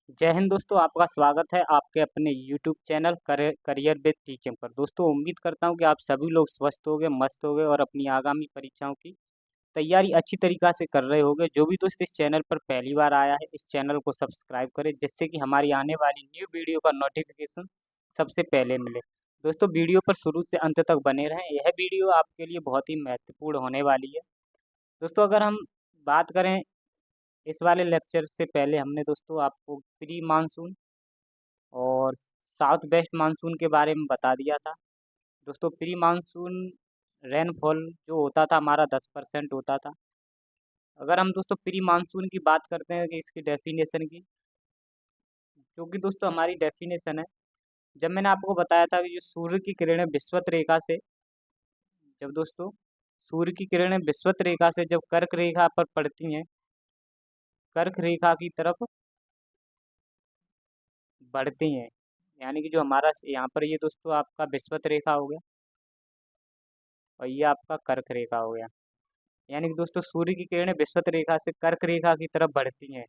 जय हिंद दोस्तों, आपका स्वागत है आपके अपने YouTube channel career with teaching पर। दोस्तों उम्मीद करता हूं कि आप सभी लोग स्वस्थ होंगे, मस्त होंगे और अपनी आगामी परीक्षाओं की तैयारी अच्छी तरीक़ा से कर रहे होंगे। जो भी दोस्त इस चैनल पर पहली बार आया है, इस चैनल को सब्सक्राइब करें जिससे कि हमारी आने वाली न्यू वीडियो का नोटिफिकेशन सबसे पहले मिले। दोस्तों वीडियो पर शुरू से अंत तक बने रहें, यह वीडियो आपके लिए बहुत ही महत्वपूर्ण होने वाली है। दोस्तों अगर हम बात करें, इस वाले लेक्चर से पहले हमने दोस्तों आपको प्री मानसून और साउथ वेस्ट मानसून के बारे में बता दिया था। दोस्तों प्री मानसून रेनफॉल जो होता था हमारा 10% होता था। अगर हम दोस्तों प्री मानसून की बात करते हैं कि इसकी डेफिनेशन की, जो कि दोस्तों हमारी डेफिनेशन है, जब मैंने आपको बताया था कि जो सूर्य की किरणें विषुवत रेखा से, जब दोस्तों सूर्य की किरणें विषुवत रेखा से जब कर्क रेखा पर पड़ती हैं, कर्क रेखा की तरफ बढ़ती हैं, यानी कि जो हमारा यहाँ पर ये दोस्तों आपका विषुवत रेखा हो गया और ये आपका कर्क रेखा हो गया। यानी कि दोस्तों सूर्य की किरणें विषुवत रेखा से कर्क रेखा की तरफ बढ़ती हैं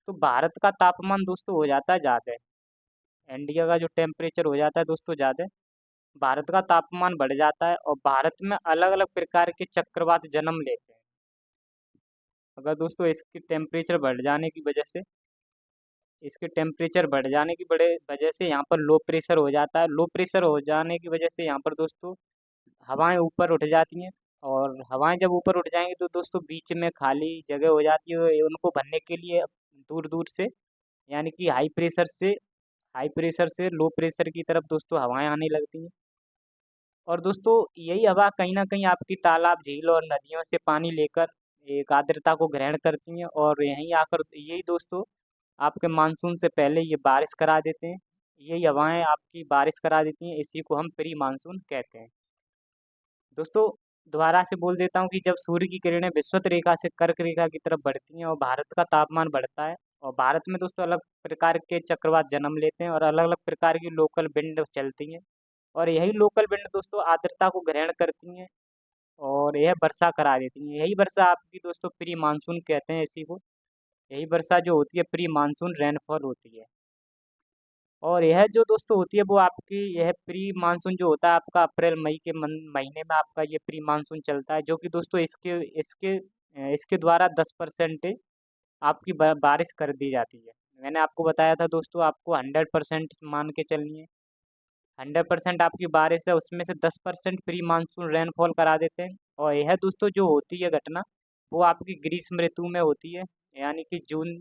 तो भारत का तापमान दोस्तों हो जाता है ज़्यादा। इंडिया का जो टेम्परेचर हो जाता है दोस्तों ज़्यादा, भारत का तापमान बढ़ जाता है और भारत में अलग अलग प्रकार के चक्रवात जन्म लेते हैं। अगर दोस्तों इसकी टेम्परेचर बढ़ जाने की वजह से, इसके टेम्परेचर बढ़ जाने की बड़े वजह से यहाँ पर लो प्रेशर हो जाता है। लो प्रेशर हो जाने की वजह से यहाँ पर दोस्तों हवाएं ऊपर उठ जाती हैं और हवाएं जब ऊपर उठ जाएंगी तो दोस्तों बीच में खाली जगह हो जाती है। उनको भरने के लिए दूर दूर से, यानी कि हाई प्रेशर से लो प्रेशर की तरफ दोस्तों हवाएं आने लगती हैं। और दोस्तों यही हवा कहीं ना कहीं आपकी तालाब, झील और नदियों से पानी लेकर एक आर्द्रता को ग्रहण करती हैं और यहीं आकर यही दोस्तों आपके मानसून से पहले ये बारिश करा देते हैं। यही हवाएं आपकी बारिश करा देती हैं, इसी को हम प्री मानसून कहते हैं। दोस्तों दोबारा से बोल देता हूँ कि जब सूर्य की किरणें विषुवत रेखा से कर्क रेखा की तरफ बढ़ती हैं और भारत का तापमान बढ़ता है और भारत में दोस्तों अलग प्रकार के चक्रवात जन्म लेते हैं और अलग अलग प्रकार की लोकल विंड चलती हैं और यही लोकल विंड दोस्तों आर्द्रता को ग्रहण करती हैं और यह वर्षा करा देती हैं। यही वर्षा आपकी दोस्तों प्री मानसून कहते हैं इसी को। यही वर्षा जो होती है प्री मानसून रेनफॉल होती है। और यह जो दोस्तों होती है वो आपकी, यह प्री मानसून जो होता है आपका अप्रैल मई के महीने में आपका ये प्री मानसून चलता है, जो कि दोस्तों इसके इसके इसके द्वारा 10% आपकी बारिश कर दी जाती है। मैंने आपको बताया था दोस्तों आपको 100% मान के चलनी है। 100% आपकी बारिश है, उसमें से 10% प्री मानसून रेनफॉल करा देते हैं। और यह दोस्तों जो होती है घटना, वो आपकी ग्रीष्म ऋतु में होती है, यानी कि जून,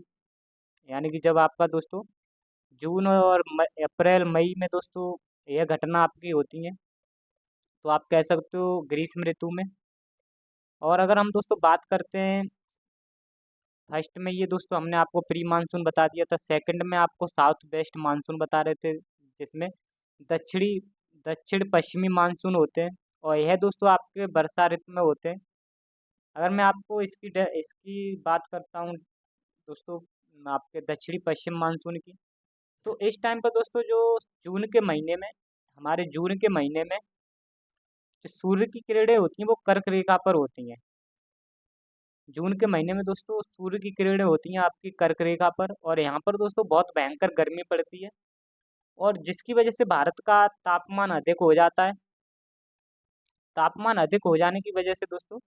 यानी कि जब आपका दोस्तों जून और अप्रैल मई में दोस्तों यह घटना आपकी होती है, तो आप कह सकते हो ग्रीष्म ऋतु में। और अगर हम दोस्तों बात करते हैं, फर्स्ट में ये दोस्तों हमने आपको प्री मानसून बता दिया था, सेकंड में आपको साउथ वेस्ट मानसून बता रहे थे जिसमें दक्षिणी दक्षिण पश्चिमी मानसून होते हैं और यह दोस्तों आपके वर्षा ऋतु में होते हैं। अगर मैं आपको इसकी बात करता हूँ दोस्तों, आपके दक्षिणी पश्चिम मानसून की, तो इस टाइम पर दोस्तों जो जून के महीने में, हमारे जून के महीने में जो सूर्य की किरणें होती हैं वो कर्क रेखा पर होती हैं। जून के महीने में दोस्तों सूर्य की किरणें होती हैं आपकी कर्क रेखा पर और यहाँ पर दोस्तों बहुत भयंकर गर्मी पड़ती है और जिसकी वजह से भारत का तापमान अधिक हो जाता है। तापमान अधिक हो जाने की वजह से दोस्तों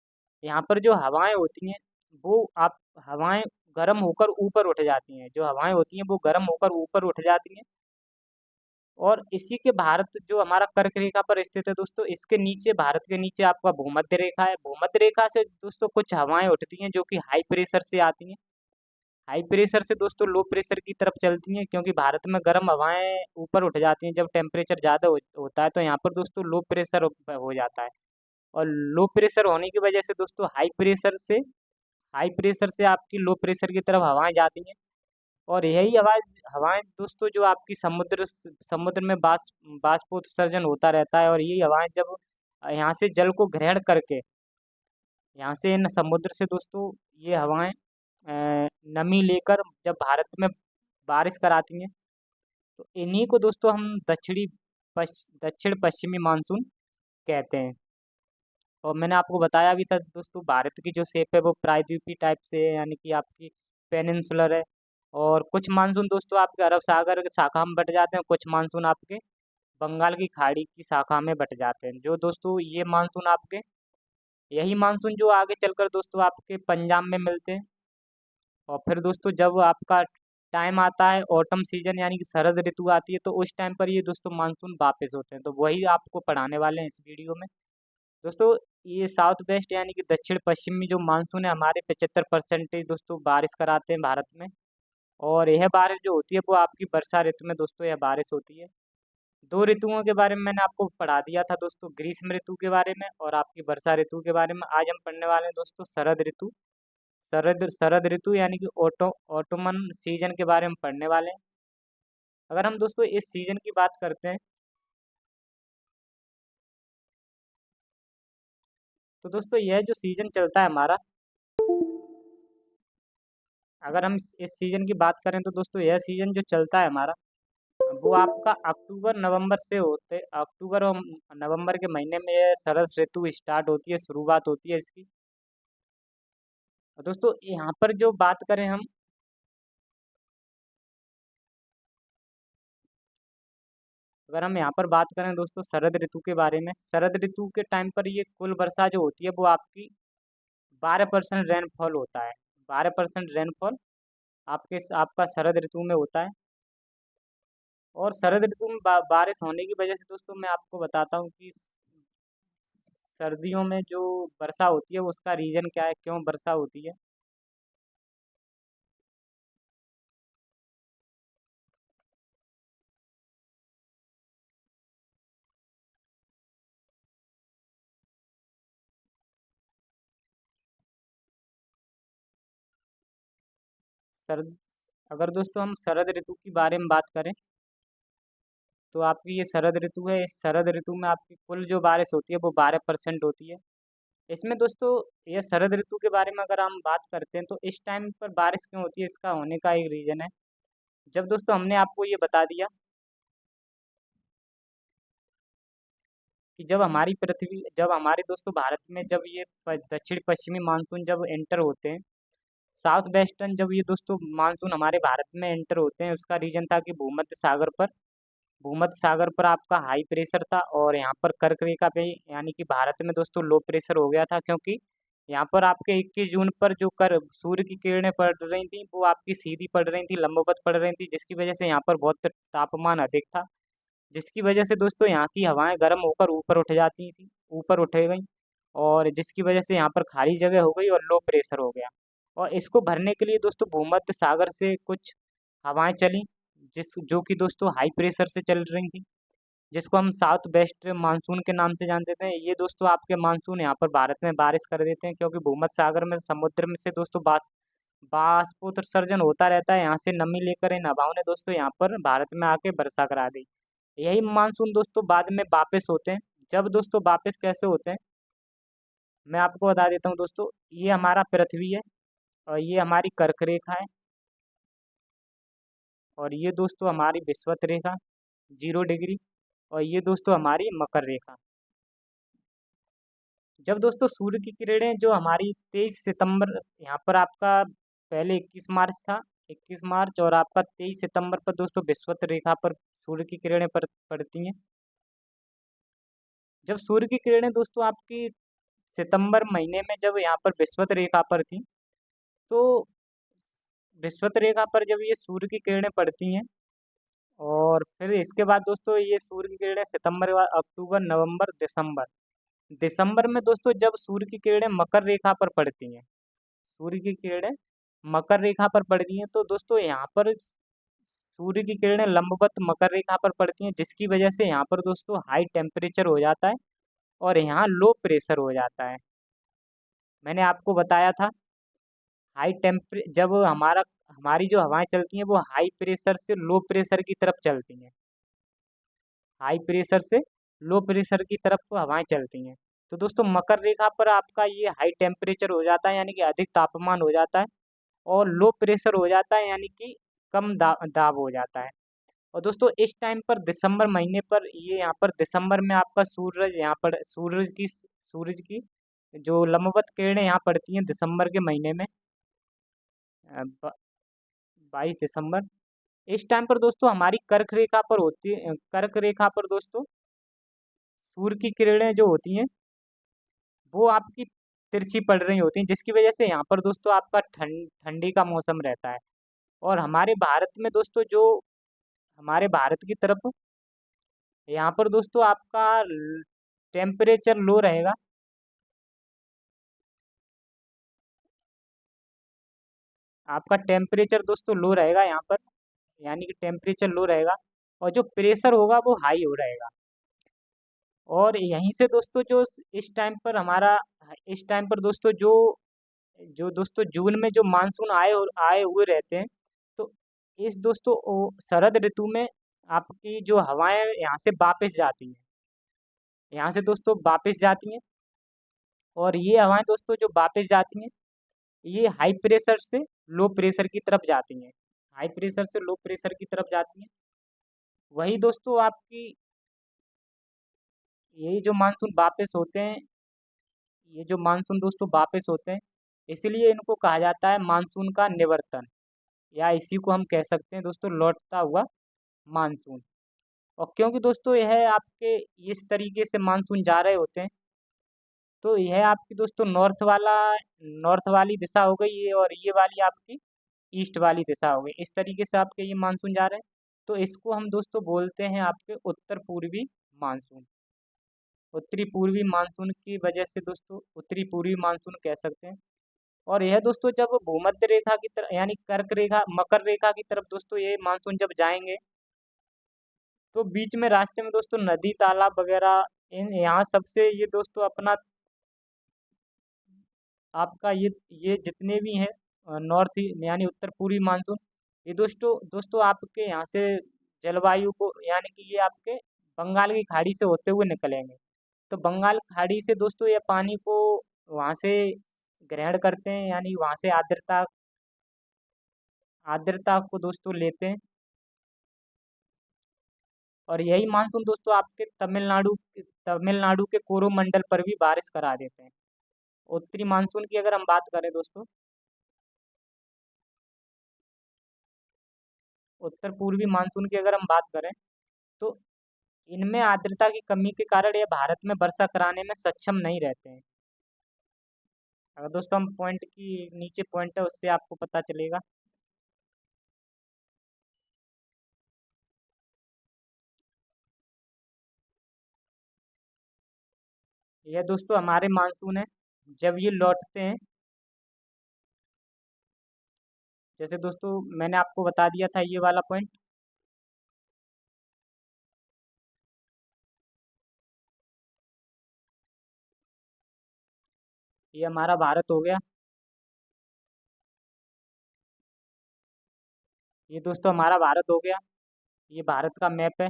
यहाँ पर जो हवाएं होती हैं वो आप हवाएं गर्म होकर ऊपर उठ जाती हैं। जो हवाएं होती हैं वो गर्म होकर ऊपर उठ जाती हैं और इसी के भारत जो हमारा कर्क रेखा पर स्थित है दोस्तों, इसके नीचे, भारत के नीचे आपका भूमध्य रेखा है। भूमध्य रेखा से दोस्तों कुछ हवाएं उठती हैं जो कि हाई प्रेशर से आती हैं। हाई प्रेशर से दोस्तों लो प्रेशर की तरफ चलती हैं, क्योंकि भारत में गर्म हवाएं ऊपर उठ जाती हैं। जब टेम्परेचर ज़्यादा होता है तो यहाँ पर दोस्तों लो प्रेशर हो जाता है और लो प्रेशर होने की वजह से दोस्तों हाई प्रेशर से आपकी लो प्रेशर की तरफ हवाएं जाती हैं और यही हवाएं हवाएं दोस्तों जो आपकी समुद्र में बाष्पोत्सर्जन होता रहता है और यही हवाएं जब यहाँ से जल को ग्रहण करके, यहाँ से इन समुद्र से दोस्तों ये हवाएं नमी लेकर जब भारत में बारिश कराती हैं, तो इन्हीं को दोस्तों हम दक्षिण पश्चिमी मानसून कहते हैं। और मैंने आपको बताया भी था दोस्तों भारत की जो शेप है वो प्रायद्वीपीय टाइप से है, यानी कि आपकी पेनिनसुलर है। और कुछ मानसून दोस्तों आपके अरब सागर की शाखा में बट जाते हैं, कुछ मानसून आपके बंगाल की खाड़ी की शाखा में बट जाते हैं। जो दोस्तों ये मानसून आपके, यही मानसून जो आगे चलकर दोस्तों आपके पंजाब में मिलते हैं। और फिर दोस्तों जब आपका टाइम आता है ऑटम सीजन यानी कि शरद ऋतु आती है, तो उस टाइम पर ये दोस्तों मानसून वापस होते हैं। तो वही आपको पढ़ाने वाले हैं इस वीडियो में दोस्तों। ये साउथ वेस्ट यानी कि दक्षिण पश्चिमी जो मानसून है हमारे 75% दोस्तों बारिश कराते हैं भारत में। और यह बारिश जो होती है वो आपकी वर्षा ऋतु में दोस्तों यह बारिश होती है। दो ऋतुओं के बारे में मैंने आपको पढ़ा दिया था दोस्तों, ग्रीष्म ऋतु के बारे में और आपकी वर्षा ऋतु के बारे में। आज हम पढ़ने वाले हैं दोस्तों शरद ऋतु। शरद शरद ऋतु यानी कि ऑटोमन सीजन के बारे में पढ़ने वाले हैं। अगर हम दोस्तों इस सीजन की बात करते हैं तो दोस्तों यह जो सीजन चलता है हमारा, अगर हम इस सीजन की बात करें तो दोस्तों यह सीजन जो चलता है हमारा वो आपका अक्टूबर नवंबर से होते, अक्टूबर और नवंबर के महीने में यह शरद ऋतु स्टार्ट होती है, शुरुआत होती है इसकी। और दोस्तों यहाँ पर जो बात करें हम, अगर हम यहाँ पर बात करें दोस्तों शरद ऋतु के बारे में, शरद ऋतु के टाइम पर ये कुल वर्षा जो होती है वो आपकी 12% रेनफॉल होता है। 12% रेनफॉल आपका शरद ऋतु में होता है। और शरद ऋतु में बारिश होने की वजह से दोस्तों मैं आपको बताता हूँ कि सर्दियों में जो वर्षा होती है उसका रीज़न क्या है, क्यों वर्षा होती है। सर्द अगर दोस्तों हम शरद ऋतु की बारे में बात करें तो आपकी ये शरद ऋतु है। इस शरद ऋतु में आपकी कुल जो बारिश होती है वो 12% होती है। इसमें दोस्तों ये शरद ऋतु के बारे में अगर हम बात करते हैं तो इस टाइम पर बारिश क्यों होती है, इसका होने का एक रीज़न है। जब दोस्तों हमने आपको ये बता दिया कि जब हमारे दोस्तों भारत में जब ये दक्षिण पश्चिमी मानसून जब एंटर होते हैं, साउथ वेस्टर्न जब ये दोस्तों मानसून हमारे भारत में एंटर होते हैं, उसका रीजन था कि भूमध्य सागर पर आपका हाई प्रेशर था और यहाँ पर कर्क रेखा पे यानी कि भारत में दोस्तों लो प्रेशर हो गया था। क्योंकि यहाँ पर आपके 21 जून पर जो कर सूर्य की किरणें पड़ रही थी वो आपकी सीधी पड़ रही थी, लंबवत पड़ रही थी, जिसकी वजह से यहाँ पर बहुत तापमान अधिक था। जिसकी वजह से दोस्तों यहाँ की हवाएं गर्म होकर ऊपर उठ जाती थी, ऊपर उठ गई। और जिसकी वजह से यहाँ पर खाली जगह हो गई और लो प्रेशर हो गया। और इसको भरने के लिए दोस्तों भूमध्य सागर से कुछ हवाएं चली, जिस जो कि दोस्तों हाई प्रेशर से चल रही थी, जिसको हम साउथ वेस्ट मानसून के नाम से जान देते हैं। ये दोस्तों आपके मानसून यहाँ पर भारत में बारिश कर देते हैं, क्योंकि भूमध्य सागर में समुद्र में से दोस्तों बाष्पोत्सर्जन होता रहता है। यहाँ से नमी लेकर इन हवाओं ने दोस्तों यहाँ पर भारत में आके वर्षा करा दी। यही मानसून दोस्तों बाद में वापस होते हैं। जब दोस्तों वापस कैसे होते हैं मैं आपको बता देता हूँ दोस्तों। ये हमारा पृथ्वी है और ये हमारी कर्क रेखा है और ये दोस्तों हमारी विषुवत रेखा 0 डिग्री और ये दोस्तों हमारी मकर रेखा। जब दोस्तों सूर्य की किरणें जो हमारी 23 सितंबर, यहाँ पर आपका पहले 21 मार्च था, 21 मार्च और आपका 23 सितंबर पर दोस्तों विषुवत रेखा पर सूर्य की किरणें पड़ती हैं। जब सूर्य की किरणें दोस्तों आपकी सितंबर महीने में जब यहाँ पर विषुवत रेखा पर थी, तो विषुवत रेखा पर जब ये सूर्य की किरणें पड़ती हैं और फिर इसके बाद दोस्तों ये सूर्य की किरणें सितंबर के बाद अक्टूबर नवंबर दिसंबर, दिसंबर में दोस्तों जब सूर्य की किरणें मकर रेखा पर पड़ती हैं, सूर्य की किरणें मकर रेखा पर पड़ती हैं, तो दोस्तों यहाँ पर सूर्य की किरणें लंबवत मकर रेखा पर पड़ती हैं, जिसकी वजह से यहाँ पर दोस्तों हाई टेम्परेचर हो जाता है और यहाँ लो प्रेशर हो जाता है। मैंने आपको बताया था जब हमारी जो हवाएं चलती हैं वो हाई प्रेशर से लो प्रेशर की तरफ चलती हैं, हाई प्रेशर से लो प्रेशर की तरफ को हवाएं चलती हैं। तो दोस्तों मकर रेखा पर आपका ये हाई टेम्परेचर हो जाता है यानी कि अधिक तापमान हो जाता है, और लो प्रेशर हो जाता है यानी कि कम दाब हो जाता है। और दोस्तों इस टाइम पर दिसंबर महीने पर ये यहाँ पर दिसंबर में आपका सूरज की जो लंबवत किरणें यहाँ पड़ती हैं दिसंबर के महीने में। 22 दिसंबर। इस टाइम पर दोस्तों हमारी कर्क रेखा पर होती है, कर्क रेखा पर दोस्तों सूर्य की किरणें जो होती हैं वो आपकी तिरछी पड़ रही होती हैं, जिसकी वजह से यहाँ पर दोस्तों आपका ठंडी का मौसम रहता है। और हमारे भारत में दोस्तों जो हमारे भारत की तरफ यहाँ पर दोस्तों आपका टेम्परेचर लो रहेगा। आपका टेम्परेचर दोस्तों लो रहेगा यहाँ पर, यानी कि टेम्परेचर लो रहेगा और जो प्रेशर होगा वो हाई हो रहेगा। और यहीं से दोस्तों जो इस टाइम पर हमारा इस टाइम पर दोस्तों जो जो दोस्तों जून में जो मानसून आए हुए रहते हैं, तो इस दोस्तों शरद ऋतु में आपकी जो हवाएं यहाँ से वापस जाती हैं, यहाँ से दोस्तों वापस जाती हैं। और ये हवाएं दोस्तों जो वापस जाती हैं ये हाई प्रेशर से लो प्रेशर की तरफ जाती हैं, हाई प्रेशर से लो प्रेशर की तरफ जाती हैं। वही दोस्तों आपकी यही जो मानसून वापस होते हैं, ये जो मानसून दोस्तों वापस होते हैं, इसलिए इनको कहा जाता है मानसून का निवर्तन, या इसी को हम कह सकते हैं दोस्तों लौटता हुआ मानसून। और क्योंकि दोस्तों यह आपके इस तरीके से मानसून जा रहे होते हैं, तो यह आपकी दोस्तों नॉर्थ वाली दिशा हो गई ये, और ये वाली आपकी ईस्ट वाली दिशा हो गई। इस तरीके से आपके ये मानसून जा रहे हैं, तो इसको हम दोस्तों बोलते हैं आपके उत्तर पूर्वी मानसून। उत्तरी पूर्वी मानसून की वजह से दोस्तों उत्तरी पूर्वी मानसून कह सकते हैं। और यह दोस्तों जब भूमध्य रेखा की तरफ यानी कर्क रेखा मकर रेखा की तरफ दोस्तों ये मानसून जब जाएंगे, तो बीच में रास्ते में दोस्तों नदी तालाब वगैरह इन यहाँ सबसे ये दोस्तों अपना आपका ये जितने भी हैं नॉर्थ यानी उत्तर पूर्वी मानसून, ये दोस्तों दोस्तों आपके यहाँ से जलवायु को यानी कि ये आपके बंगाल की खाड़ी से होते हुए निकलेंगे। तो बंगाल खाड़ी से दोस्तों ये पानी को वहाँ से ग्रहण करते हैं, यानी वहाँ से आर्द्रता आर्द्रता को दोस्तों लेते हैं। और यही मानसून दोस्तों आपके तमिलनाडु के कोरोमंडल पर भी बारिश करा देते हैं। उत्तरी मानसून की अगर हम बात करें दोस्तों, उत्तर पूर्वी मानसून की अगर हम बात करें, तो इनमें आर्द्रता की कमी के कारण ये भारत में वर्षा कराने में सक्षम नहीं रहते हैं। अगर दोस्तों हम पॉइंट की नीचे पॉइंट है उससे आपको पता चलेगा। यह दोस्तों हमारे मानसून है जब ये लौटते हैं, जैसे दोस्तों मैंने आपको बता दिया था ये वाला पॉइंट। ये हमारा भारत हो गया, ये दोस्तों हमारा भारत हो गया, ये भारत का मैप है।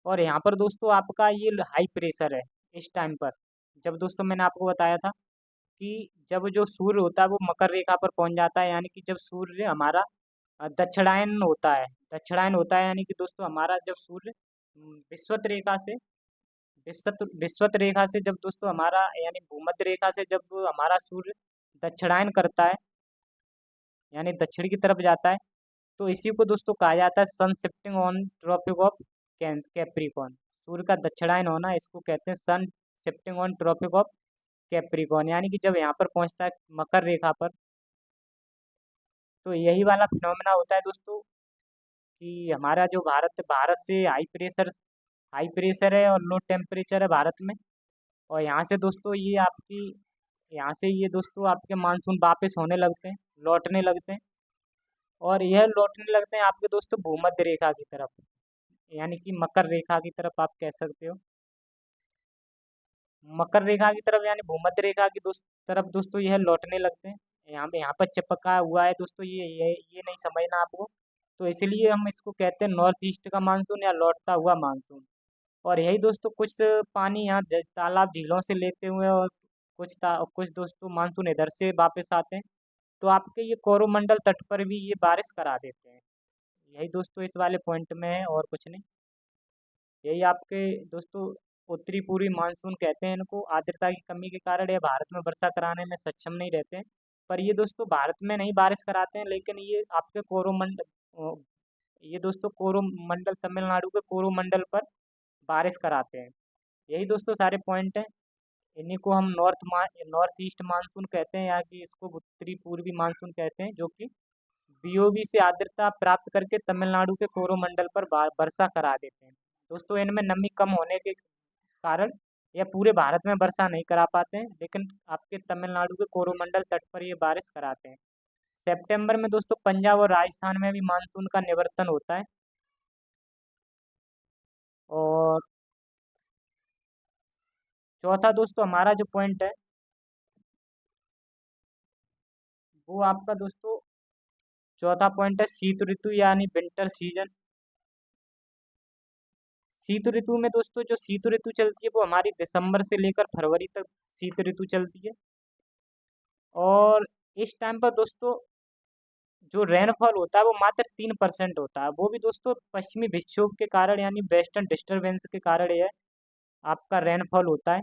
और यहाँ पर दोस्तों आपका ये हाई प्रेशर है इस टाइम पर, जब दोस्तों मैंने आपको बताया था कि जब जो सूर्य होता है वो मकर रेखा पर पहुंच जाता है, यानी कि जब सूर्य हमारा दक्षिणायन होता है, दक्षिणायन होता है यानी कि दोस्तों हमारा जब सूर्य विश्वत रेखा से विश्वत रेखा से जब दोस्तों हमारा यानी भूमध्य रेखा से जब हमारा सूर्य दक्षिणायन करता है, यानी दक्षिण की तरफ जाता है, तो इसी को दोस्तों कहा जाता है sun shifting on tropic of Capricorn. सूर्य का दक्षिणायन होना इसको कहते हैं sun shifting on tropic of Capricorn, यानी कि जब यहाँ पर पहुँचता है मकर रेखा पर, तो यही वाला फिनोमेना होता है दोस्तों कि हमारा जो भारत से हाई प्रेशर है और लो टेम्परेचर है भारत में। और यहाँ से दोस्तों यहाँ से ये दोस्तों आपके मानसून वापस होने लगते हैं, लौटने लगते हैं। और यह लौटने लगते हैं आपके दोस्तों भूमध्य रेखा की तरफ, यानी कि मकर रेखा की तरफ आप कह सकते हो। मकर रेखा की तरफ यानी भूमध्य रेखा की तरफ दोस्तों यह लौटने लगते हैं। यहाँ पर चिपका हुआ है दोस्तों, ये नहीं समझना आपको। तो इसलिए हम इसको कहते हैं नॉर्थ ईस्ट का मानसून या लौटता हुआ मानसून। और यही दोस्तों कुछ पानी यहाँ तालाब झीलों से लेते हुए, और कुछ दोस्तों मानसून इधर से वापस आते हैं, तो आपके ये कोरोमंडल तट पर भी ये बारिश करा देते हैं। यही दोस्तों इस वाले पॉइंट में है और कुछ नहीं। यही आपके दोस्तों उत्तरी पूर्वी मानसून कहते हैं इनको। आर्द्रता की कमी के कारण ये भारत में वर्षा कराने में सक्षम नहीं रहते हैं। पर ये दोस्तों भारत में नहीं बारिश कराते हैं, लेकिन ये आपके ये दोस्तों कोरोमंडल, तमिलनाडु के कोरोमंडल पर बारिश कराते हैं। यही दोस्तों सारे पॉइंट हैं। इन्हीं को हम नॉर्थ ईस्ट मानसून कहते हैं, या कि इसको उत्तरी पूर्वी मानसून कहते हैं, जो कि बीओबी से आर्द्रता प्राप्त करके तमिलनाडु के कोरोमंडल पर वर्षा करा देते हैं। दोस्तों इनमें नमी कम होने के कारण यह पूरे भारत में वर्षा नहीं करा पाते हैं, लेकिन आपके तमिलनाडु के कोरोमंडल तट पर ये बारिश कराते हैं। सितंबर में दोस्तों पंजाब और राजस्थान में भी मानसून का निवर्तन होता है। और चौथा दोस्तों हमारा जो पॉइंट है वो आपका दोस्तों चौथा पॉइंट है शीत ऋतु यानी विंटर सीजन। शीत ऋतु में दोस्तों जो शीत ऋतु चलती है वो हमारी दिसंबर से लेकर फरवरी तक शीत ऋतु चलती है। और इस टाइम पर दोस्तों जो रेनफॉल होता है वो मात्र 3% होता है, वो भी दोस्तों पश्चिमी विक्षोभ के कारण यानी वेस्टर्न डिस्टरबेंस के कारण यह आपका रेनफॉल होता है।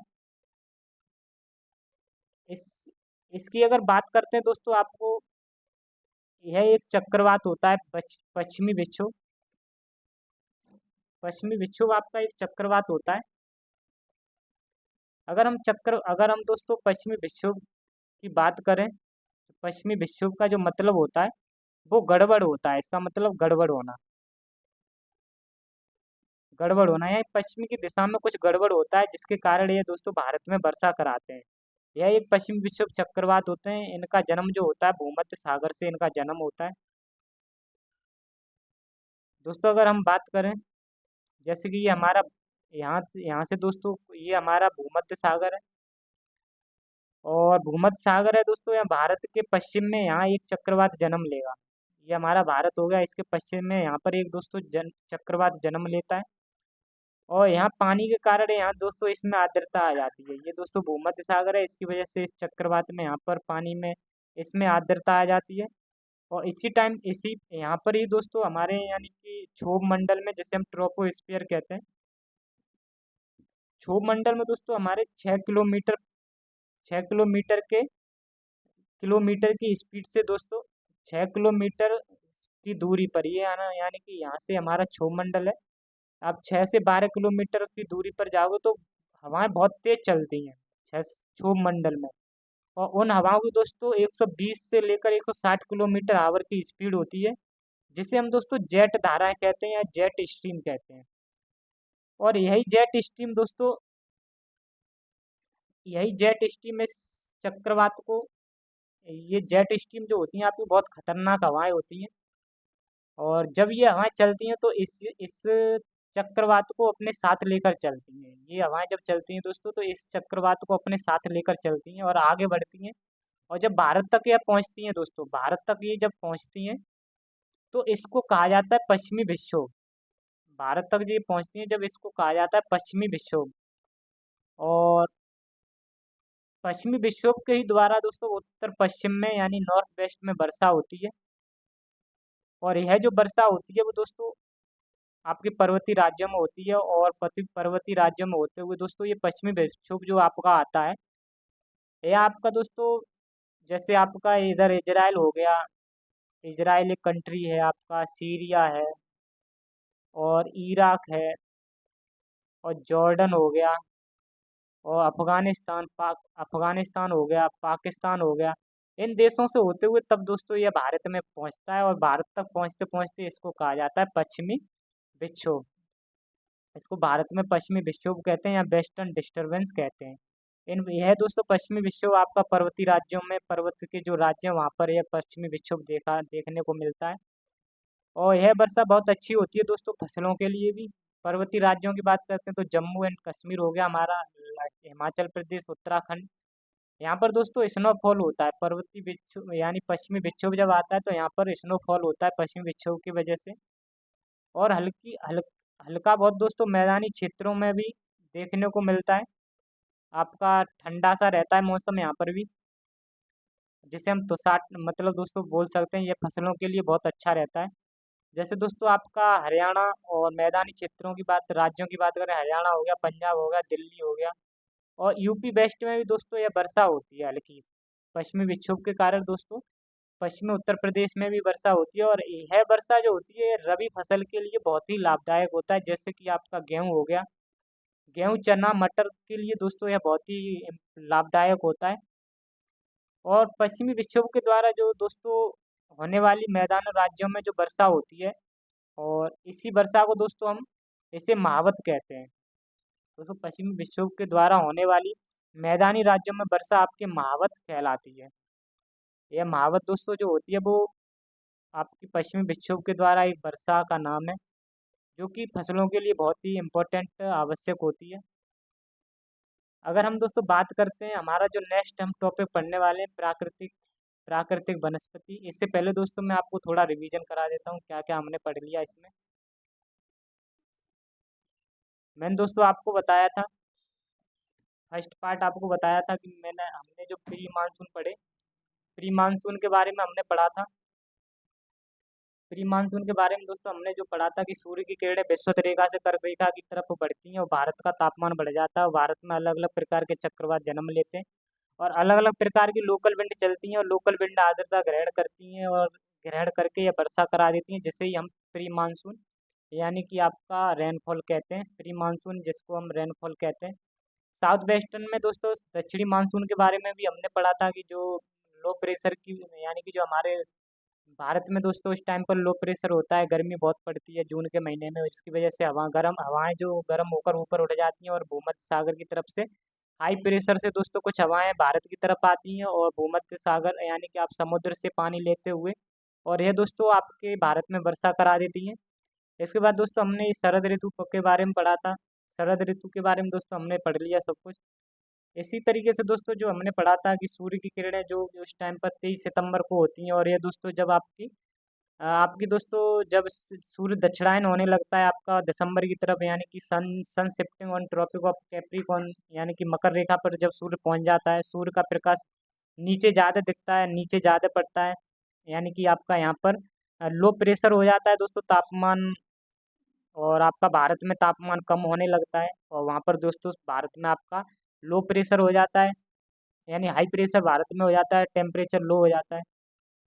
इस इसकी अगर बात करते हैं दोस्तों, आपको यह एक चक्रवात होता है पश्चिमी विक्षोभ। पश्चिमी विक्षोभ आपका एक चक्रवात होता है। अगर हम दोस्तों पश्चिमी विक्षोभ की बात करें, तो पश्चिमी विक्षोभ का जो मतलब होता है वो गड़बड़ होता है। इसका मतलब गड़बड़ होना या पश्चिमी की दिशा में कुछ गड़बड़ होता है, जिसके कारण ये दोस्तों भारत में वर्षा कराते हैं। यह एक पश्चिमी विक्षोभ चक्रवात होते हैं। इनका जन्म जो होता है भूमध्य सागर से इनका जन्म होता है। दोस्तों अगर हम बात करें, जैसे कि ये हमारा यहाँ से दोस्तों ये हमारा भूमध्य सागर है, और भूमध्य सागर है दोस्तों यहाँ भारत के पश्चिम में यहाँ एक चक्रवात जन्म लेगा। ये हमारा भारत हो गया, इसके पश्चिम में यहाँ पर एक दोस्तों चक्रवात जन्म लेता है। और यहाँ पानी के कारण यहाँ दोस्तों इसमें आर्द्रता आ जाती है। ये दोस्तों भूमध्य सागर है, इसकी वजह से इस चक्रवात में यहाँ पर पानी में इसमें आर्द्रता आ जाती है। और इसी यहाँ पर ही दोस्तों हमारे यानी कि क्षोभ मंडल में, जैसे हम ट्रोपोस्फियर कहते हैं, क्षोभ मंडल में दोस्तों हमारे 6 किलोमीटर की स्पीड से दोस्तों 6 किलोमीटर की दूरी पर ये आना, यानी कि यहाँ से हमारा क्षोभ मंडल है। आप 6 से 12 किलोमीटर की दूरी पर जाओगे तो हवाएं बहुत तेज चलती हैं छह क्षोभ मंडल में। और उन हवाओं की दोस्तों 120 से लेकर 160 किलोमीटर आवर की स्पीड होती है, जिसे हम दोस्तों जेट धाराएं कहते हैं या जेट स्ट्रीम कहते हैं। और यही जेट स्ट्रीम इस चक्रवात को, ये जेट स्ट्रीम जो होती हैं आपकी बहुत खतरनाक हवाएं होती हैं। और जब ये हवाएं चलती हैं तो इस चक्रवात को अपने साथ लेकर चलती हैं। ये हवाएं जब चलती हैं दोस्तों तो इस चक्रवात को अपने साथ लेकर चलती हैं और आगे बढ़ती हैं। और जब भारत तक यह पहुंचती हैं दोस्तों, भारत तक ये जब पहुंचती हैं तो इसको कहा जाता है पश्चिमी विक्षोभ। भारत तक ये पहुंचती हैं जब इसको कहा जाता है पश्चिमी विक्षोभ। और पश्चिमी विक्षोभ के ही द्वारा दोस्तों उत्तर पश्चिम में यानी नॉर्थ वेस्ट में वर्षा होती है। और यह जो वर्षा होती है वो दोस्तों आपके पर्वतीय राज्यों में होती है, और पर्वतीय राज्यों में होते हुए दोस्तों ये पश्चिमी विक्षोभ जो आपका आता है, यह आपका दोस्तों जैसे आपका इधर इजराइल हो गया, इजराइल एक कंट्री है, आपका सीरिया है और इराक है और जॉर्डन हो गया और अफगानिस्तान हो गया, पाकिस्तान हो गया। इन देशों से होते हुए तब दोस्तों ये भारत में पहुंचता है, और भारत तक पहुंचते पहुंचते इसको कहा जाता है पश्चिमी विक्षोभ। इसको भारत में पश्चिमी विक्षोभ कहते हैं या वेस्टर्न डिस्टरबेंस कहते हैं। इन यह दोस्तों पश्चिमी विक्षोभ आपका पर्वतीय राज्यों में, पर्वत के जो राज्य हैं वहाँ पर यह पश्चिमी विक्षोभ देखने को मिलता है। और यह वर्षा बहुत अच्छी होती है दोस्तों फसलों के लिए भी। पर्वतीय राज्यों की बात करते हैं तो जम्मू एंड कश्मीर हो गया हमारा, हिमाचल प्रदेश, उत्तराखंड, यहाँ पर दोस्तों स्नोफॉल होता है। पर्वतीय विक्षोभ यानी पश्चिमी विक्षोभ जब आता है तो यहाँ पर स्नोफॉल होता है पश्चिमी विक्षोभ की वजह से। और हल्का बहुत दोस्तों मैदानी क्षेत्रों में भी देखने को मिलता है। आपका ठंडा सा रहता है मौसम यहाँ पर भी, जिसे हम तुषार मतलब दोस्तों बोल सकते हैं। ये फसलों के लिए बहुत अच्छा रहता है। जैसे दोस्तों आपका हरियाणा और मैदानी क्षेत्रों की बात, राज्यों की बात करें, हरियाणा हो गया, पंजाब हो गया, दिल्ली हो गया और यूपी वेस्ट में भी दोस्तों यह वर्षा होती है हल्की। पश्चिमी विक्षोभ के कारण दोस्तों पश्चिमी उत्तर प्रदेश में भी वर्षा होती है, और यह वर्षा जो होती है रबी फसल के लिए बहुत ही लाभदायक होता है। जैसे कि आपका गेहूँ हो गया, गेहूँ, चना, मटर के लिए दोस्तों यह बहुत ही लाभदायक होता है। और पश्चिमी विक्षोभ के द्वारा जो दोस्तों होने वाली मैदानी राज्यों में जो वर्षा होती है, और इसी वर्षा को दोस्तों हम इसे महावत कहते हैं। दोस्तों पश्चिमी विक्षोभ के द्वारा होने वाली मैदानी राज्यों में वर्षा आपके महावत कहलाती है। यह महावत दोस्तों जो होती है वो आपकी पश्चिमी विक्षोभ के द्वारा एक वर्षा का नाम है, जो कि फसलों के लिए बहुत ही इम्पोर्टेंट आवश्यक होती है। अगर हम दोस्तों बात करते हैं, हमारा जो नेक्स्ट हम टॉपिक पढ़ने वाले हैं प्राकृतिक प्राकृतिक वनस्पति। इससे पहले दोस्तों मैं आपको थोड़ा रिवीजन करा देता हूँ क्या क्या हमने पढ़ लिया इसमें। मैंने दोस्तों आपको बताया था, फर्स्ट पार्ट आपको बताया था कि हमने जो प्री मानसून पढ़े, प्री मानसून के बारे में हमने पढ़ा था। प्री मानसून के बारे में दोस्तों हमने जो पढ़ा था कि सूर्य की किरणें विषुवत रेखा से कर्क रेखा की तरफ बढ़ती हैं और भारत का तापमान बढ़ जाता है, और भारत में अलग अलग प्रकार के चक्रवात जन्म लेते हैं, और अलग अलग प्रकार की लोकल विंड चलती हैं, और लोकल विंड आर्द्रता ग्रहण करती हैं और ग्रहण करके या वर्षा करा देती हैं, जिसे ही हम प्री मानसून यानी कि आपका रेनफॉल कहते हैं। प्री मानसून जिसको हम रेनफॉल कहते हैं। साउथ वेस्टर्न में दोस्तों दक्षिणी मानसून के बारे में भी हमने पढ़ा था कि जो लो प्रेशर की यानी कि जो हमारे भारत में दोस्तों इस टाइम पर लो प्रेशर होता है, गर्मी बहुत पड़ती है जून के महीने में, इसकी वजह से हवाएं जो गर्म होकर ऊपर उठ जाती हैं, और भूमध्य सागर की तरफ से हाई प्रेशर से दोस्तों कुछ हवाएं भारत की तरफ आती हैं, और भूमध्य सागर यानी कि आप समुद्र से पानी लेते हुए, और यह दोस्तों आपके भारत में वर्षा करा देती हैं। इसके बाद दोस्तों हमने इस शरद ऋतु के बारे में पढ़ा था। शरद ऋतु के बारे में दोस्तों हमने पढ़ लिया सब कुछ। इसी तरीके से दोस्तों जो हमने पढ़ा था कि सूर्य की किरणें जो उस टाइम पर 23 सितंबर को होती हैं, और ये दोस्तों जब आपकी दोस्तों जब सूर्य दक्षिणायन होने लगता है आपका दिसंबर की तरफ, यानी कि sun shifting on tropic of Capricorn, यानी कि मकर रेखा पर जब सूर्य पहुंच जाता है, सूर्य का प्रकाश नीचे ज़्यादा दिखता है, नीचे ज़्यादा पड़ता है, यानी कि आपका यहाँ पर लो प्रेशर हो जाता है दोस्तों, तापमान, और आपका भारत में तापमान कम होने लगता है, और वहाँ पर दोस्तों भारत में आपका लो प्रेशर हो जाता है, यानी हाई प्रेशर भारत में हो जाता है, टेम्परेचर लो हो जाता है।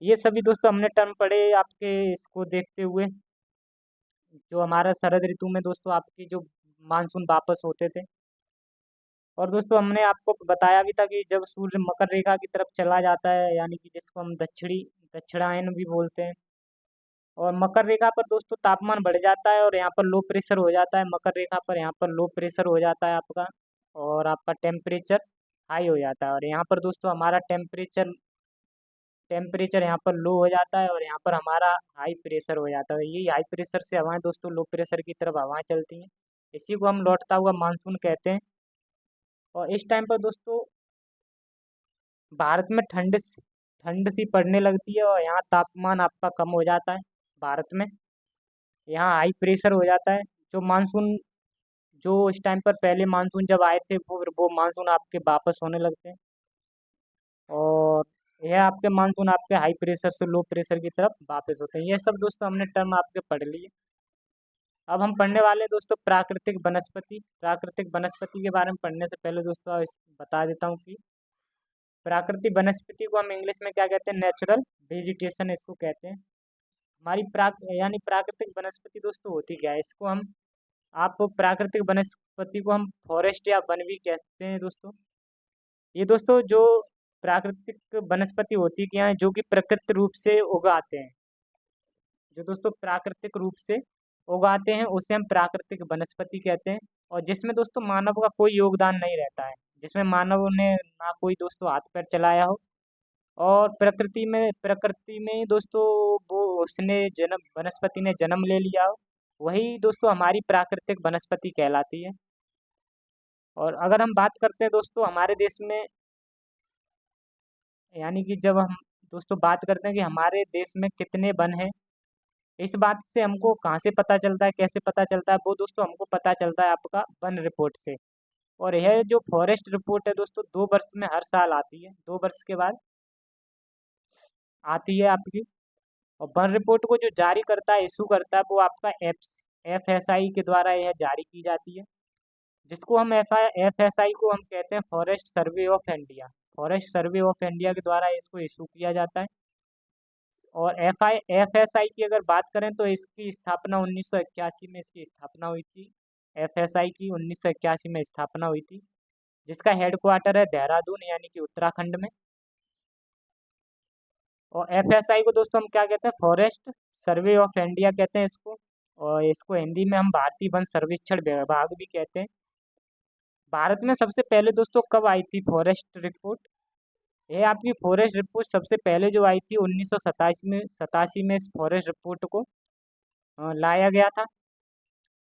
ये सभी दोस्तों हमने टर्म पढ़े आपके इसको देखते हुए। जो हमारा शरद ऋतु में दोस्तों आपके जो मानसून वापस होते थे, और दोस्तों हमने आपको बताया भी था कि जब सूर्य मकर रेखा की तरफ चला जाता है, यानी कि जिसको हम दक्षिणायन भी बोलते हैं, और मकर रेखा पर दोस्तों तापमान बढ़ जाता है, और यहाँ पर लो प्रेशर हो जाता है, मकर रेखा पर यहाँ पर लो प्रेशर हो जाता है आपका, और आपका टेम्परेचर हाई हो जाता है, और यहाँ पर दोस्तों हमारा टेम्परेचर टेम्परेचर यहाँ पर लो हो जाता है, और यहाँ पर हमारा हाई प्रेशर हो जाता है। ये हाई प्रेशर से हवाएं दोस्तों लो प्रेशर की तरफ हवाएं चलती हैं, इसी को हम लौटता हुआ मानसून कहते हैं। और इस टाइम पर दोस्तों भारत में ठंड सी पड़ने लगती है, और यहाँ तापमान आपका कम हो जाता है भारत में, यहाँ हाई प्रेशर हो जाता है। जो मानसून जो इस टाइम पर पहले मानसून जब आए थे वो मानसून आपके वापस होने लगते हैं, और यह आपके मानसून आपके हाई प्रेशर से लो प्रेशर की तरफ वापस होते हैं। ये सब दोस्तों हमने टर्म आपके पढ़ लिए। अब हम पढ़ने वाले हैं दोस्तों प्राकृतिक वनस्पति। प्राकृतिक वनस्पति के बारे में पढ़ने से पहले दोस्तों बता देता हूँ कि प्राकृतिक वनस्पति को हम इंग्लिश में क्या कहते हैं, नेचुरल वेजिटेशन इसको कहते हैं। हमारी यानी प्राकृतिक वनस्पति दोस्तों होती क्या है, इसको हम आप प्राकृतिक वनस्पति को हम फॉरेस्ट या वन भी कहते हैं दोस्तों। ये दोस्तों जो प्राकृतिक वनस्पति होती क्या है, जो कि प्रकृति रूप से उगाते हैं, जो दोस्तों प्राकृतिक रूप से उगाते हैं उसे हम प्राकृतिक वनस्पति कहते हैं, और जिसमें दोस्तों मानव का कोई योगदान नहीं रहता है, जिसमें मानव ने ना कोई दोस्तों हाथ पैर चलाया हो, और प्रकृति में दोस्तों वो उसने जन्म वनस्पति ने जन्म ले लिया हो, वही दोस्तों हमारी प्राकृतिक वनस्पति कहलाती है। और अगर हम बात करते हैं दोस्तों हमारे देश में, यानी कि जब हम दोस्तों बात करते हैं कि हमारे देश में कितने वन हैं, इस बात से हमको कहाँ से पता चलता है, कैसे पता चलता है, वो दोस्तों हमको पता चलता है आपका वन रिपोर्ट से। और यह जो फॉरेस्ट रिपोर्ट है दोस्तों 2 वर्ष में हर साल आती है, 2 वर्ष के बाद आती है आपकी। और वन रिपोर्ट को जो जारी करता है, इशू करता है, वो आपका FSI के द्वारा यह जारी की जाती है, जिसको हम FSI को हम कहते हैं forest survey of India. Forest survey of India के द्वारा इसको इशू किया जाता है। और एफएसआई की अगर बात करें तो इसकी स्थापना 1981 में इसकी स्थापना हुई थी। एफएसआई की 1981 में स्थापना हुई थी, जिसका हेडक्वार्टर है देहरादून यानी कि उत्तराखंड में। और एफएसआई को दोस्तों हम क्या कहते हैं, फॉरेस्ट सर्वे ऑफ इंडिया कहते हैं इसको, और इसको हिंदी में हम भारतीय वन सर्वेक्षण विभाग भी कहते हैं। भारत में सबसे पहले दोस्तों कब आई थी फॉरेस्ट रिपोर्ट? ये आपकी फॉरेस्ट रिपोर्ट सबसे पहले जो आई थी 1987 में इस फॉरेस्ट रिपोर्ट को लाया गया था।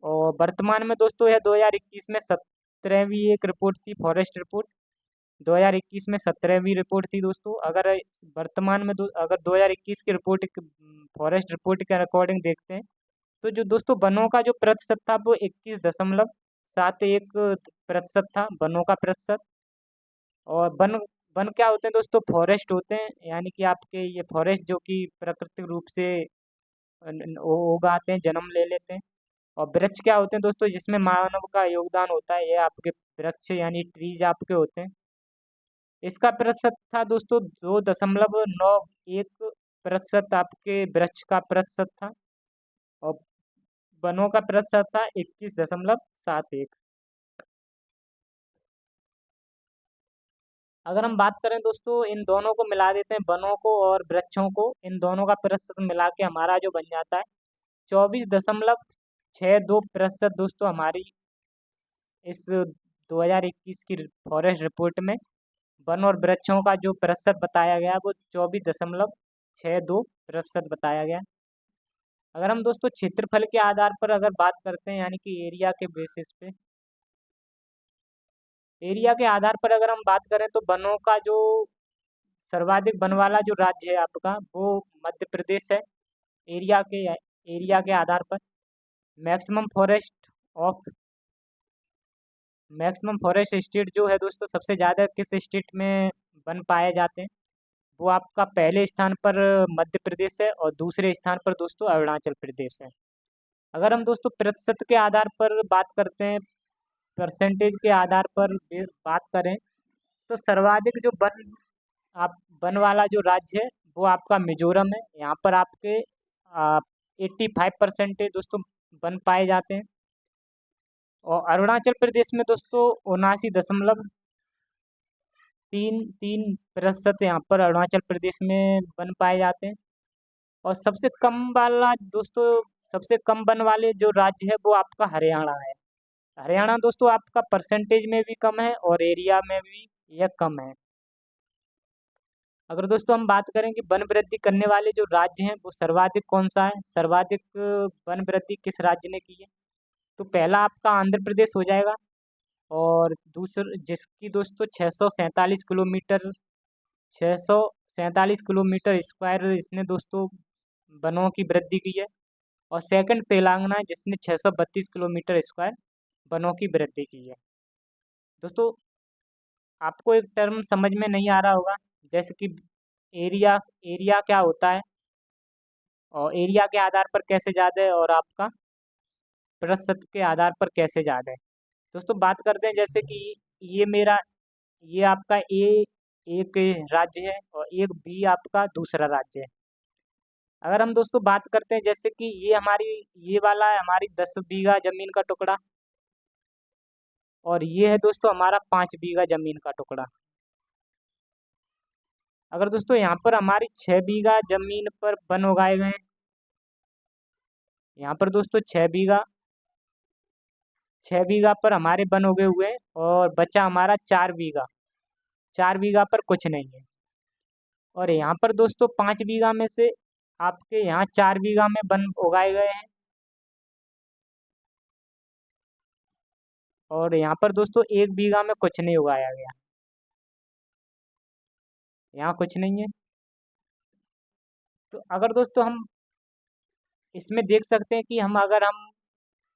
और वर्तमान में दोस्तों यह 2021 में 17वीं एक रिपोर्ट थी, फॉरेस्ट रिपोर्ट 2021 में 17वीं रिपोर्ट थी दोस्तों। अगर वर्तमान में अगर 2021 की रिपोर्ट, फॉरेस्ट रिपोर्ट के अकॉर्डिंग देखते हैं तो जो दोस्तों वनों का जो प्रतिशत था वो 21.71% था, वनों का प्रतिशत। और वन वन क्या होते हैं दोस्तों? फॉरेस्ट होते हैं, यानी कि आपके ये फॉरेस्ट जो कि प्राकृतिक रूप से उगाते हैं, जन्म ले लेते हैं। और वृक्ष क्या होते हैं दोस्तों? जिसमें मानव का योगदान होता है, ये आपके वृक्ष यानी ट्रीज आपके होते हैं। इसका प्रतिशत था दोस्तों 2.91% आपके वृक्ष का प्रतिशत था, और वनों का प्रतिशत था 21.71। अगर हम बात करें दोस्तों, इन दोनों को मिला देते हैं, वनों को और वृक्षों को, इन दोनों का प्रतिशत मिला के हमारा जो बन जाता है 24.62% दोस्तों। हमारी इस 2021 की फॉरेस्ट रिपोर्ट में वन और वृक्षों का जो प्रतिशत बताया गया वो 24.62% बताया गया। अगर हम दोस्तों क्षेत्रफल के आधार पर अगर बात करते हैं, यानी कि एरिया के बेसिस पे, एरिया के आधार पर अगर हम बात करें तो वनों का जो सर्वाधिक वन वाला जो राज्य है आपका वो मध्य प्रदेश है। एरिया के आधार पर maximum forest of maximum forest state जो है दोस्तों, सबसे ज़्यादा किस स्टेट में वन पाए जाते हैं? वो आपका पहले स्थान पर मध्य प्रदेश है और दूसरे स्थान पर दोस्तों अरुणाचल प्रदेश है। अगर हम दोस्तों प्रतिशत के आधार पर बात करते हैं, परसेंटेज के आधार पर बात करें तो सर्वाधिक जो वन वाला जो राज्य है वो आपका मिजोरम है। यहाँ पर आपके 85% दोस्तों वन पाए जाते हैं। और अरुणाचल प्रदेश में दोस्तों 79.33% यहाँ पर अरुणाचल प्रदेश में वन पाए जाते हैं। और सबसे कम वन वाले जो राज्य है वो आपका हरियाणा है। हरियाणा दोस्तों आपका परसेंटेज में भी कम है और एरिया में भी यह कम है। अगर दोस्तों हम बात करें कि वन वृद्धि करने वाले जो राज्य हैं वो सर्वाधिक कौन सा है, सर्वाधिक वन वृद्धि किस राज्य ने की है? तो पहला आपका आंध्र प्रदेश हो जाएगा, और दूसरा जिसकी दोस्तों 647 किलोमीटर स्क्वायर इसने दोस्तों वनों की वृद्धि की है। और सेकंड तेलंगाना है, जिसने 632 किलोमीटर स्क्वायर वनों की वृद्धि की है। दोस्तों आपको एक टर्म समझ में नहीं आ रहा होगा, जैसे कि एरिया एरिया क्या होता है, और एरिया के आधार पर कैसे ज़्यादा है, और आपका प्रतिशत के आधार पर कैसे ज़्यादा है। दोस्तों बात करते हैं, जैसे कि ये आपका ए एक राज्य है और एक बी आपका दूसरा राज्य है। अगर हम दोस्तों बात करते हैं, जैसे कि ये वाला है हमारी 10 बीघा जमीन का टुकड़ा, और ये है दोस्तों हमारा 5 बीघा जमीन का टुकड़ा। अगर दोस्तों यहाँ पर हमारी 6 बीघा जमीन पर वन उगाए गए हैं, यहाँ पर दोस्तों 6 बीघा पर हमारे वन उगे हुए हैं, और बचा हमारा 4 बीघा पर कुछ नहीं है। और यहाँ पर दोस्तों 5 बीघा में से आपके यहाँ 4 बीघा में वन उगाए गए हैं, और यहाँ पर दोस्तों 1 बीघा में कुछ नहीं उगाया गया, यहाँ कुछ नहीं है। तो अगर दोस्तों हम इसमें देख सकते हैं कि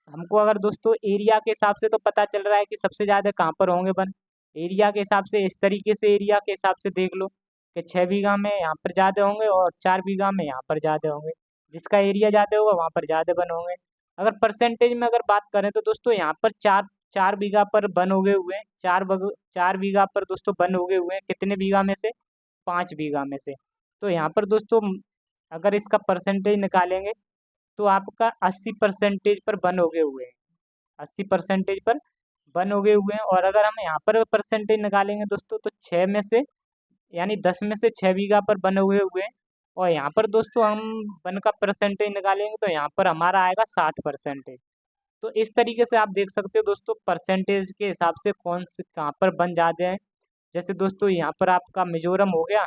हमको अगर दोस्तों एरिया के हिसाब से तो पता चल रहा है कि सबसे ज़्यादा कहाँ पर होंगे वन। एरिया के हिसाब से इस तरीके से एरिया के हिसाब से देख लो कि 6 बीघा में यहाँ पर ज़्यादा होंगे और 4 बीघा में यहाँ पर ज़्यादा होंगे। जिसका एरिया ज़्यादा होगा वहाँ पर ज़्यादा वन होंगे। अगर परसेंटेज में अगर बात करें तो दोस्तों यहाँ पर 4 बीघा पर वन उगे हुए हैं, 4 बीघा पर दोस्तों वन उगे हुए हैं, कितने बीघा में से? 5 बीघा में से। तो यहाँ पर दोस्तों अगर इसका परसेंटेज निकालेंगे तो आपका 80% पर वन उगे हुए हैं, 80% पर वन उगे हुए हैं। और अगर हम यहाँ पर परसेंटेज निकालेंगे दोस्तों तो 6 में से, यानी 10 में से 6 बीघा पर वन उगे हुए हैं। और यहाँ पर दोस्तों हम वन का परसेंटेज निकालेंगे तो यहाँ पर हमारा आएगा 60%। तो इस तरीके से आप देख सकते हो दोस्तों परसेंटेज के हिसाब से कौन से कहाँ पर वन ज़्यादा है। जैसे दोस्तों यहाँ पर आपका मिजोरम हो गया,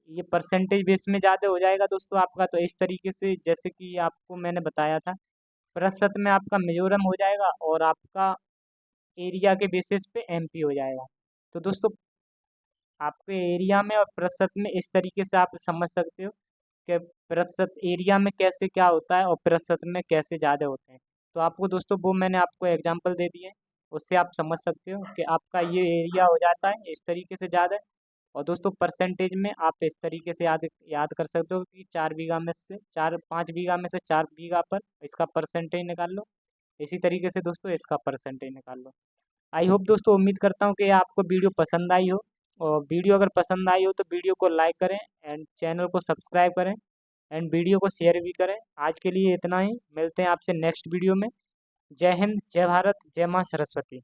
ये परसेंटेज बेस में ज़्यादा हो जाएगा दोस्तों आपका। तो इस तरीके से जैसे कि आपको मैंने बताया था, प्रतिशत में आपका मिजोरम हो जाएगा और आपका एरिया के बेसिस पे एमपी हो जाएगा। तो दोस्तों आपके एरिया में और प्रतिशत में इस तरीके से आप समझ सकते हो कि प्रतिशत एरिया में कैसे क्या होता है और प्रतिशत में कैसे ज़्यादा होते हैं। तो आपको दोस्तों वो मैंने आपको एग्जांपल दे दिए, उससे आप समझ सकते हो कि आपका ये एरिया हो जाता है इस तरीके से ज़्यादा है। और दोस्तों परसेंटेज में आप इस तरीके से याद याद कर सकते हो कि 4 बीघा में से 5 बीघा में से 4 बीघा पर इसका परसेंटेज निकाल लो। इसी तरीके से दोस्तों इसका परसेंटेज निकाल लो। आई होप दोस्तों, उम्मीद करता हूँ कि आपको वीडियो पसंद आई हो। और वीडियो अगर पसंद आई हो तो वीडियो को लाइक करें एंड चैनल को सब्सक्राइब करें एंड वीडियो को शेयर भी करें। आज के लिए इतना ही, मिलते हैं आपसे नेक्स्ट वीडियो में। जय हिंद, जय भारत, जय माँ सरस्वती।